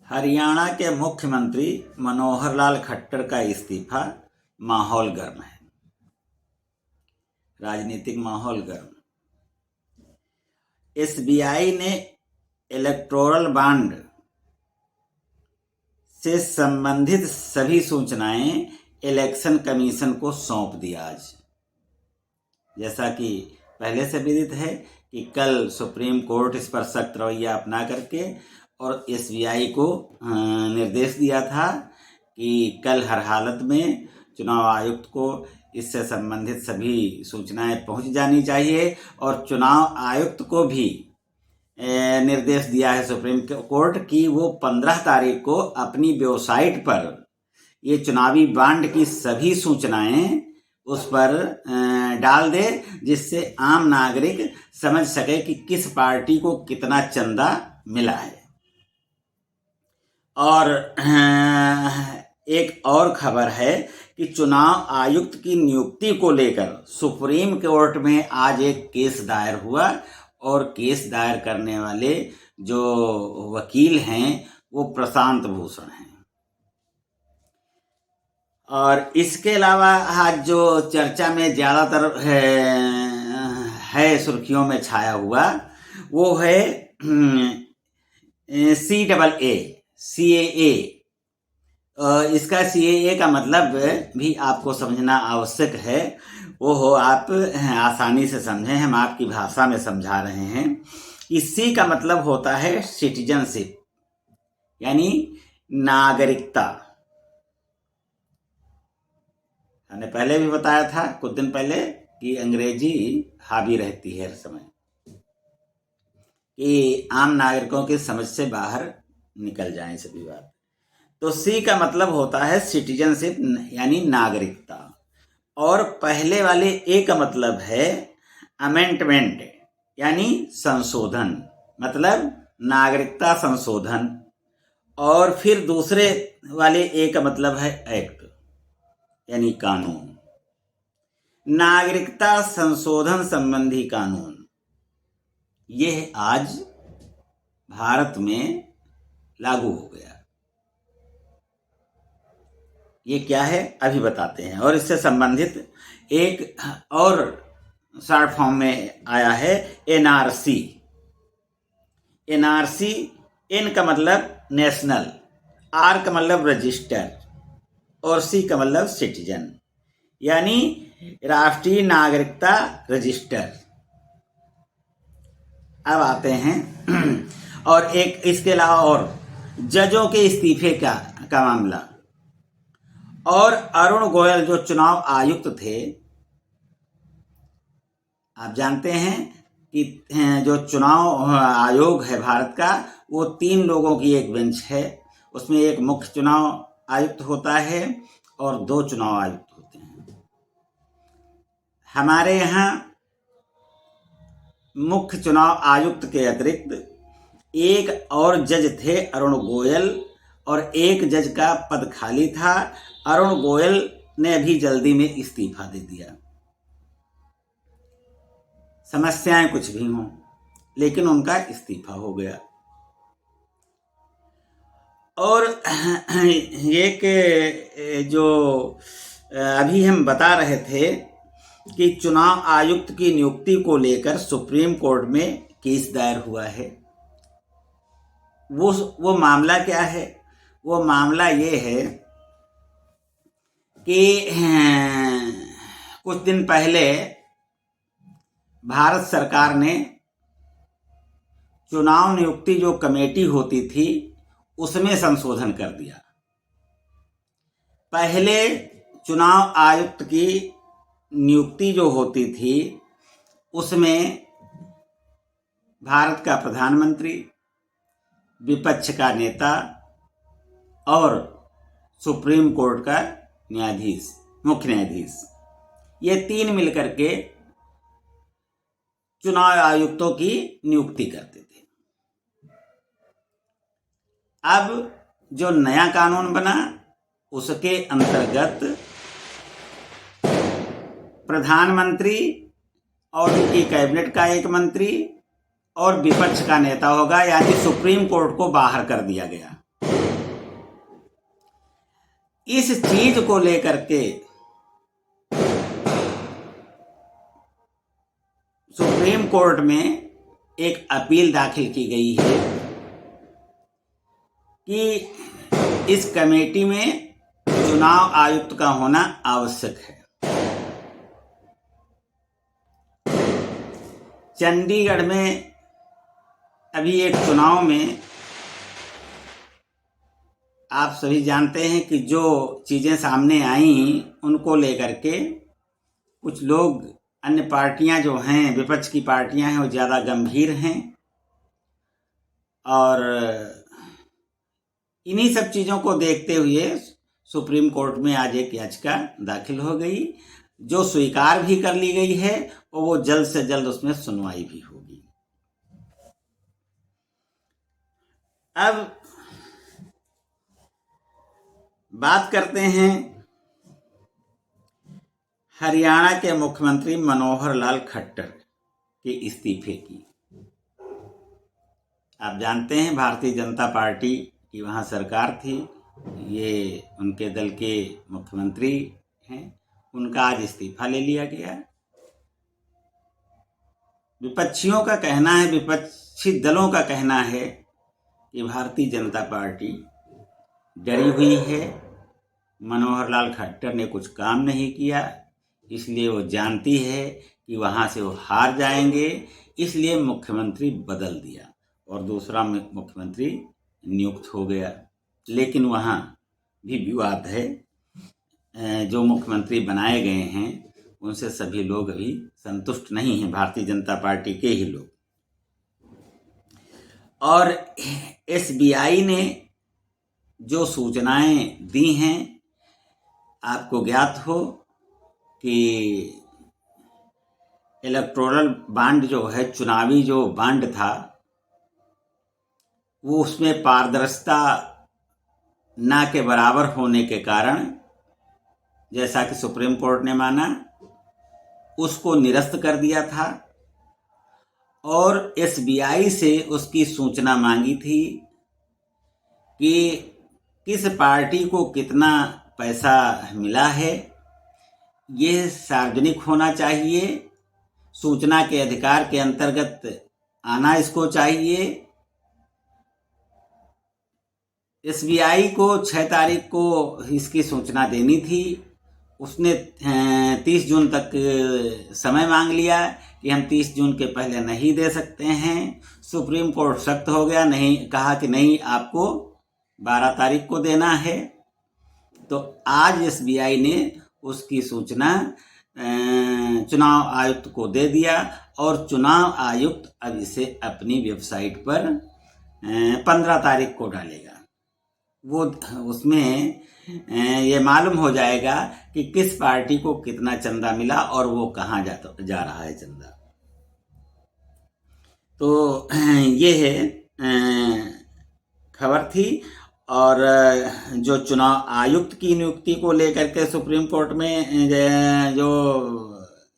हरियाणा के मुख्यमंत्री मनोहर लाल खट्टर का इस्तीफा, माहौल गर्म है। राजनीतिक माहौल गर्म। एसबीआई ने इलेक्टोरल बॉन्ड से संबंधित सभी सूचनाएं इलेक्शन कमीशन को सौंप दिया आज। जैसा कि पहले से विदित है कि कल सुप्रीम कोर्ट इस पर सख्त रवैया अपना करके और एसबीआई को निर्देश दिया था कि कल हर हालत में चुनाव आयुक्त को इससे संबंधित सभी सूचनाएं पहुंच जानी चाहिए और चुनाव आयुक्त को भी निर्देश दिया है सुप्रीम कोर्ट कि वो 15 तारीख को अपनी वेबसाइट पर ये चुनावी बॉन्ड की सभी सूचनाएं उस पर डाल दे, जिससे आम नागरिक समझ सके कि किस पार्टी को कितना चंदा मिला है। और एक और खबर है कि चुनाव आयुक्त की नियुक्ति को लेकर सुप्रीम कोर्ट में आज एक केस दायर हुआ और केस दायर करने वाले जो वकील हैं वो प्रशांत भूषण हैं। और इसके अलावा आज जो चर्चा में ज़्यादातर है सुर्खियों में छाया हुआ वो है CAA। इसका CAA का मतलब भी आपको समझना आवश्यक है। वो हो आप आसानी से समझें, हम आपकी भाषा में समझा रहे हैं। इस C का मतलब होता है सिटीजनशिप, यानी नागरिकता। हमने पहले भी बताया था कुछ दिन पहले कि अंग्रेजी हावी रहती है हर समय, कि आम नागरिकों की समझ से बाहर निकल जाएं सभी बात। तो C का मतलब होता है सिटीजनशिप, यानी नागरिकता। और पहले वाले A का मतलब है अमेंडमेंट, यानी संशोधन, मतलब नागरिकता संशोधन। और फिर दूसरे वाले A का मतलब है एक्ट, यानी कानून। नागरिकता संशोधन संबंधी कानून यह आज भारत में लागू हो गया। ये क्या है अभी बताते हैं। और इससे संबंधित एक और शॉर्ट फॉर्म में आया है NRC। N का मतलब नेशनल, R का मतलब रजिस्टर और C का मतलब सिटीजन, यानी राष्ट्रीय नागरिकता रजिस्टर। अब आते हैं और एक इसके अलावा और जजों के इस्तीफे का मामला। और अरुण गोयल जो चुनाव आयुक्त थे, आप जानते हैं कि जो चुनाव आयोग है भारत का वो 3 लोगों की एक बेंच है। उसमें एक मुख्य चुनाव आयुक्त होता है और 2 चुनाव आयुक्त होते हैं। हमारे यहाँ मुख्य चुनाव आयुक्त के अतिरिक्त एक और जज थे अरुण गोयल, और एक जज का पद खाली था। अरुण गोयल ने अभी जल्दी में इस्तीफा दे दिया। समस्याएं कुछ भी हों, लेकिन उनका इस्तीफा हो गया। और एक जो अभी हम बता रहे थे कि चुनाव आयुक्त की नियुक्ति को लेकर सुप्रीम कोर्ट में केस दायर हुआ है। वो मामला क्या है? वो मामला ये है कि कुछ दिन पहले भारत सरकार ने चुनाव नियुक्ति जो कमेटी होती थी उसमें संशोधन कर दिया। पहले चुनाव आयुक्त की नियुक्ति जो होती थी उसमें भारत का प्रधानमंत्री, विपक्ष का नेता और सुप्रीम कोर्ट का न्यायाधीश, मुख्य न्यायाधीश, ये 3 मिलकर के चुनाव आयुक्तों की नियुक्ति करते थे। अब जो नया कानून बना उसके अंतर्गत प्रधानमंत्री और उनकी कैबिनेट का एक मंत्री और विपक्ष का नेता होगा, यानी सुप्रीम कोर्ट को बाहर कर दिया गया। इस चीज को लेकर के सुप्रीम कोर्ट में एक अपील दाखिल की गई है कि इस कमेटी में चुनाव आयुक्त का होना आवश्यक है। चंडीगढ़ में अभी एक चुनाव में आप सभी जानते हैं कि जो चीजें सामने आई उनको लेकर के कुछ लोग, अन्य पार्टियां जो हैं, विपक्ष की पार्टियां हैं, वो ज़्यादा गंभीर हैं और इन्हीं सब चीज़ों को देखते हुए सुप्रीम कोर्ट में आज एक याचिका दाखिल हो गई, जो स्वीकार भी कर ली गई है और वो जल्द से जल्द उसमें सुनवाई भी होगी। अब बात करते हैं हरियाणा के मुख्यमंत्री मनोहर लाल खट्टर के इस्तीफे की। आप जानते हैं भारतीय जनता पार्टी की वहाँ सरकार थी, ये उनके दल के मुख्यमंत्री हैं, उनका आज इस्तीफा ले लिया गया। विपक्षियों का कहना है, विपक्षी दलों का कहना है कि भारतीय जनता पार्टी डरी हुई है, मनोहर लाल खट्टर ने कुछ काम नहीं किया, इसलिए वो जानती है कि वहाँ से वो हार जाएंगे, इसलिए मुख्यमंत्री बदल दिया और दूसरा मुख्यमंत्री नियुक्त हो गया। लेकिन वहाँ भी विवाद है, जो मुख्यमंत्री बनाए गए हैं उनसे सभी लोग अभी संतुष्ट नहीं हैं, भारतीय जनता पार्टी के ही लोग। और एसबीआई ने जो सूचनाएं दी हैं, आपको ज्ञात हो कि इलेक्टोरल बॉन्ड जो है, चुनावी जो बॉन्ड था, वो उसमें पारदर्शिता ना के बराबर होने के कारण, जैसा कि सुप्रीम कोर्ट ने माना, उसको निरस्त कर दिया था और एसबीआई से उसकी सूचना मांगी थी कि किस पार्टी को कितना पैसा मिला है, ये सार्वजनिक होना चाहिए, सूचना के अधिकार के अंतर्गत आना इसको चाहिए। एसबीआई को 6 तारीख को इसकी सूचना देनी थी, उसने 30 जून तक समय मांग लिया कि हम 30 जून के पहले नहीं दे सकते हैं। सुप्रीम कोर्ट सख्त हो गया, नहीं, कहा कि नहीं, आपको 12 तारीख को देना है। तो आज एसबीआई ने उसकी सूचना चुनाव आयुक्त को दे दिया और चुनाव आयुक्त अब इसे अपनी वेबसाइट पर 15 तारीख को डालेगा। वो उसमें ये मालूम हो जाएगा कि किस पार्टी को कितना चंदा मिला और वो कहाँ जा रहा है चंदा। तो ये है खबर थी। और जो चुनाव आयुक्त की नियुक्ति को लेकर के सुप्रीम कोर्ट में जो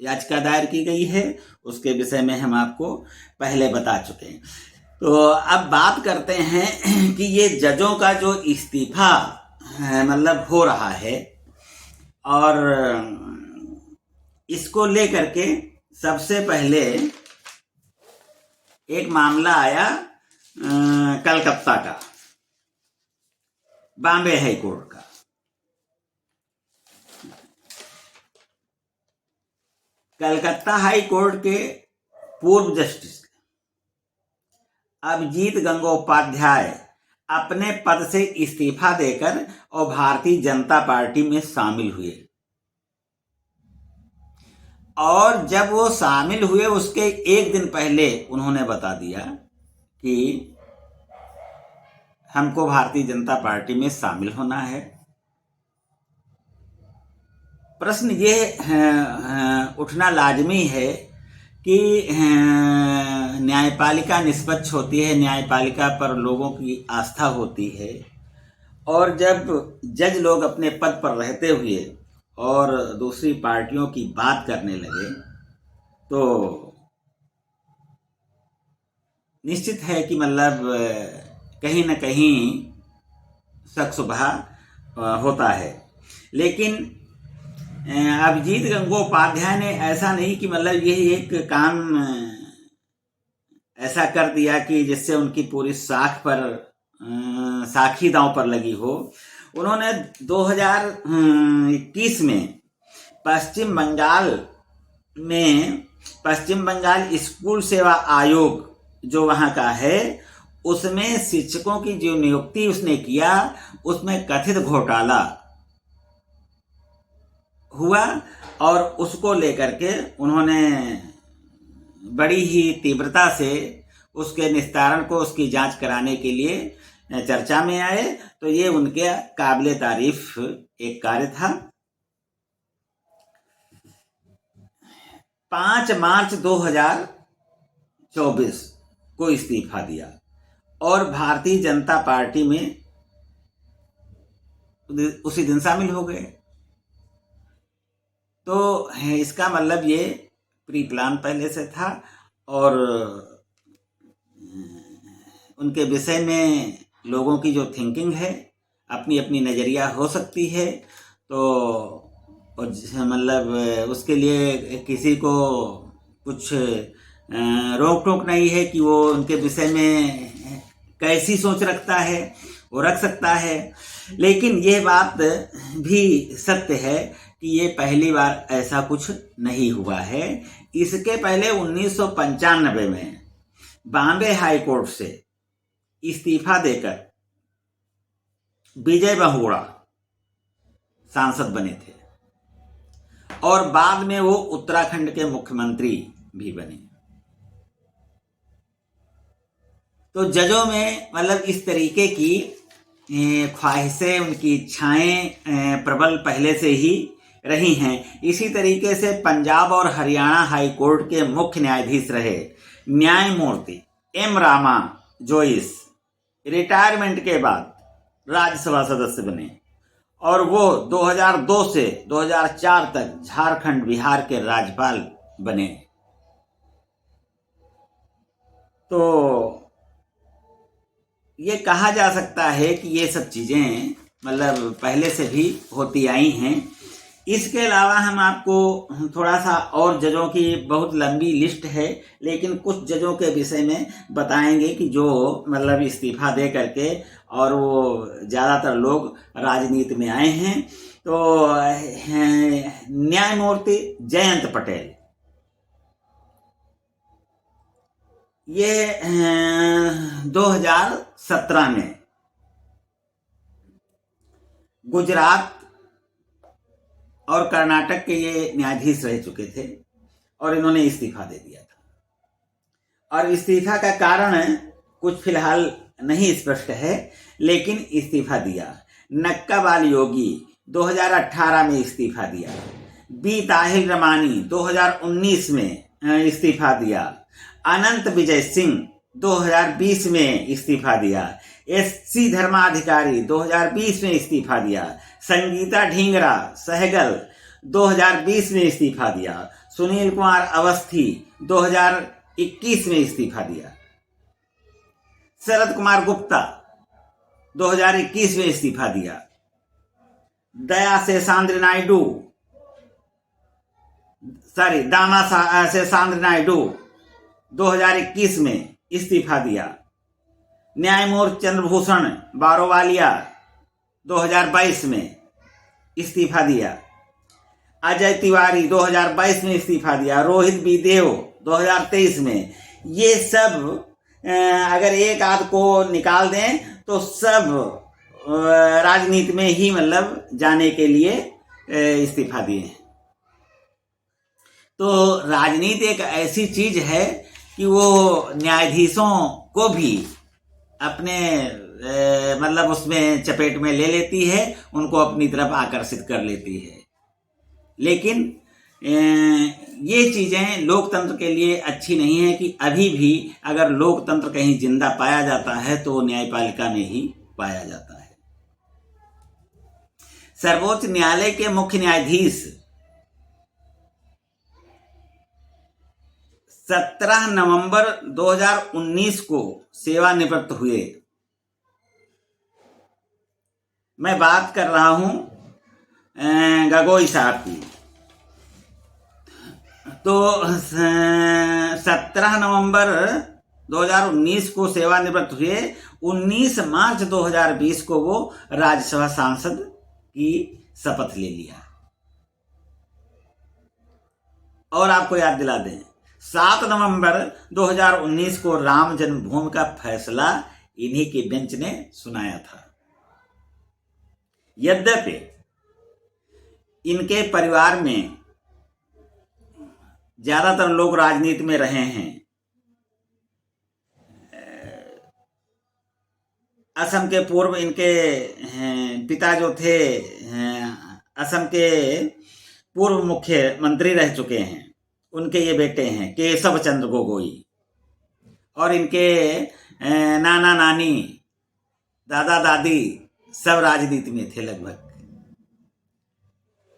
याचिका दायर की गई है, उसके विषय में हम आपको पहले बता चुके हैं। तो अब बात करते हैं कि ये जजों का जो इस्तीफा मतलब हो रहा है, और इसको लेकर के सबसे पहले एक मामला आया कलकत्ता का, बॉम्बे हाई कोर्ट का। कलकत्ता हाई कोर्ट के पूर्व जस्टिस अभिजीत गंगोपाध्याय अपने पद से इस्तीफा देकर और भारतीय जनता पार्टी में शामिल हुए। और जब वो शामिल हुए उसके एक दिन पहले उन्होंने बता दिया कि हमको भारतीय जनता पार्टी में शामिल होना है। प्रश्न ये उठना लाजमी है कि न्यायपालिका निष्पक्ष होती है, न्यायपालिका पर लोगों की आस्था होती है, और जब जज लोग अपने पद पर रहते हुए और दूसरी पार्टियों की बात करने लगे तो निश्चित है कि मतलब कहीं न कहीं शक शुबहा होता है। लेकिन अभिजीत गंगोपाध्याय ने ऐसा नहीं कि मतलब यही एक काम ऐसा कर दिया कि जिससे उनकी पूरी साखी दांव पर लगी हो। उन्होंने 2021 में पश्चिम बंगाल स्कूल सेवा आयोग जो वहाँ का है, उसमें शिक्षकों की जो नियुक्ति उसने किया, उसमें कथित घोटाला हुआ और उसको लेकर के उन्होंने बड़ी ही तीव्रता से उसके निस्तारण को, उसकी जांच कराने के लिए चर्चा में आए। तो ये उनके काबिले तारीफ एक कार्य था। 5 मार्च 2024 को इस्तीफा दिया और भारतीय जनता पार्टी में उसी दिन शामिल हो गए। तो इसका मतलब ये प्री प्लान पहले से था और उनके विषय में लोगों की जो थिंकिंग है, अपनी अपनी नज़रिया हो सकती है। तो मतलब उसके लिए किसी को कुछ रोक टोक नहीं है कि वो उनके विषय में कैसी सोच रखता है, वो रख सकता है। लेकिन ये बात भी सत्य है कि ये पहली बार ऐसा कुछ नहीं हुआ है। इसके पहले 1995 में बॉम्बे हाई कोर्ट से इस्तीफा देकर विजय बहुगुणा सांसद बने थे और बाद में वो उत्तराखंड के मुख्यमंत्री भी बने। तो जजों में मतलब इस तरीके की ख्वाहिशें, उनकी इच्छाएं प्रबल पहले से ही रही हैं। इसी तरीके से पंजाब और हरियाणा हाई कोर्ट के मुख्य न्यायाधीश रहे न्यायमूर्ति एम रामा जोइस रिटायरमेंट के बाद राज्यसभा सदस्य बने और वो 2002 से 2004 तक झारखंड बिहार के राज्यपाल बने। तो ये कहा जा सकता है कि ये सब चीज़ें मतलब पहले से भी होती आई हैं। इसके अलावा हम आपको थोड़ा सा और जजों की बहुत लंबी लिस्ट है, लेकिन कुछ जजों के विषय में बताएंगे कि जो मतलब इस्तीफा दे करके और वो ज़्यादातर लोग राजनीति में आए हैं। तो न्यायमूर्ति जयंत पटेल, ये 2017 में गुजरात और कर्नाटक के ये न्यायाधीश रह चुके थे और इन्होंने इस्तीफा दे दिया था। और इस्तीफा का कारण कुछ फिलहाल नहीं स्पष्ट है, लेकिन इस्तीफा दिया। नक्का बाल योगी 2018 में इस्तीफा दिया। बी ताहिर रमानी 2019 में इस्तीफा दिया। अनंत विजय सिंह 2020 में इस्तीफा दिया। SC धर्माधिकारी 2020 में इस्तीफा दिया। संगीता ढींगरा सहगल 2020 में इस्तीफा दिया। सुनील कुमार अवस्थी 2021 में इस्तीफा दिया। शरद कुमार गुप्ता 2021 में इस्तीफा दिया। दामा शेषाद्रि नायडू 2021 में इस्तीफा दिया। न्यायमूर्ति चंद्रभूषण बारोवालिया 2022 में इस्तीफा दिया। अजय तिवारी 2022 में इस्तीफा दिया। रोहित बीदेव 2023 में। ये सब अगर एक आध को निकाल दें तो सब राजनीति में ही मतलब जाने के लिए इस्तीफा दिए हैं। तो राजनीति एक ऐसी चीज है कि वो न्यायाधीशों को भी अपने मतलब उसमें चपेट में ले लेती है, उनको अपनी तरफ आकर्षित कर लेती है। लेकिन ये चीज़ें लोकतंत्र के लिए अच्छी नहीं है कि अभी भी अगर लोकतंत्र कहीं जिंदा पाया जाता है तो न्यायपालिका में ही पाया जाता है। सर्वोच्च न्यायालय के मुख्य न्यायाधीश 17 नवंबर 2019 को सेवानिवृत्त हुए। मैं बात कर रहा हूं गगोई साहब की। तो 17 नवंबर 2019 को सेवानिवृत्त हुए। 19 मार्च 2020 को वो राज्यसभा सांसद की शपथ ले लिया। और आपको याद दिला दें, 7 नवंबर 2019 को राम जन्मभूमि का फैसला इन्हीं के बेंच ने सुनाया था। यद्यपि इनके परिवार में ज्यादातर लोग राजनीति में रहे हैं। असम के पूर्व इनके पिता जो थे असम के पूर्व मुख्यमंत्री रह चुके हैं, उनके ये बेटे हैं केशव चंद्र गोगोई। और इनके नाना नानी, दादा दादी सब राजनीति में थे लगभग,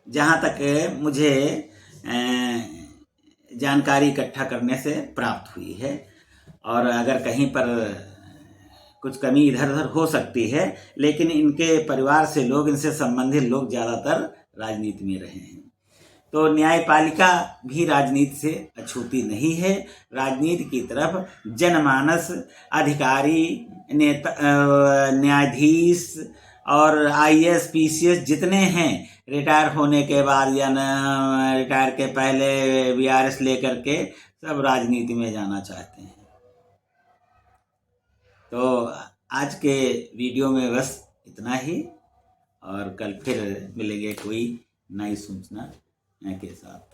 जहां तक मुझे जानकारी इकट्ठा करने से प्राप्त हुई है। और अगर कहीं पर कुछ कमी इधर उधर हो सकती है, लेकिन इनके परिवार से लोग, इनसे संबंधित लोग ज्यादातर राजनीति में रहे हैं। तो न्यायपालिका भी राजनीति से अछूती नहीं है। राजनीति की तरफ जनमानस, अधिकारी, नेता, न्यायाधीश और आईएएस पीसीएस जितने हैं, रिटायर होने के बाद या रिटायर के पहले वीआरएस लेकर के सब राजनीति में जाना चाहते हैं। तो आज के वीडियो में बस इतना ही, और कल फिर मिलेंगे कोई नई सूचना के साथ।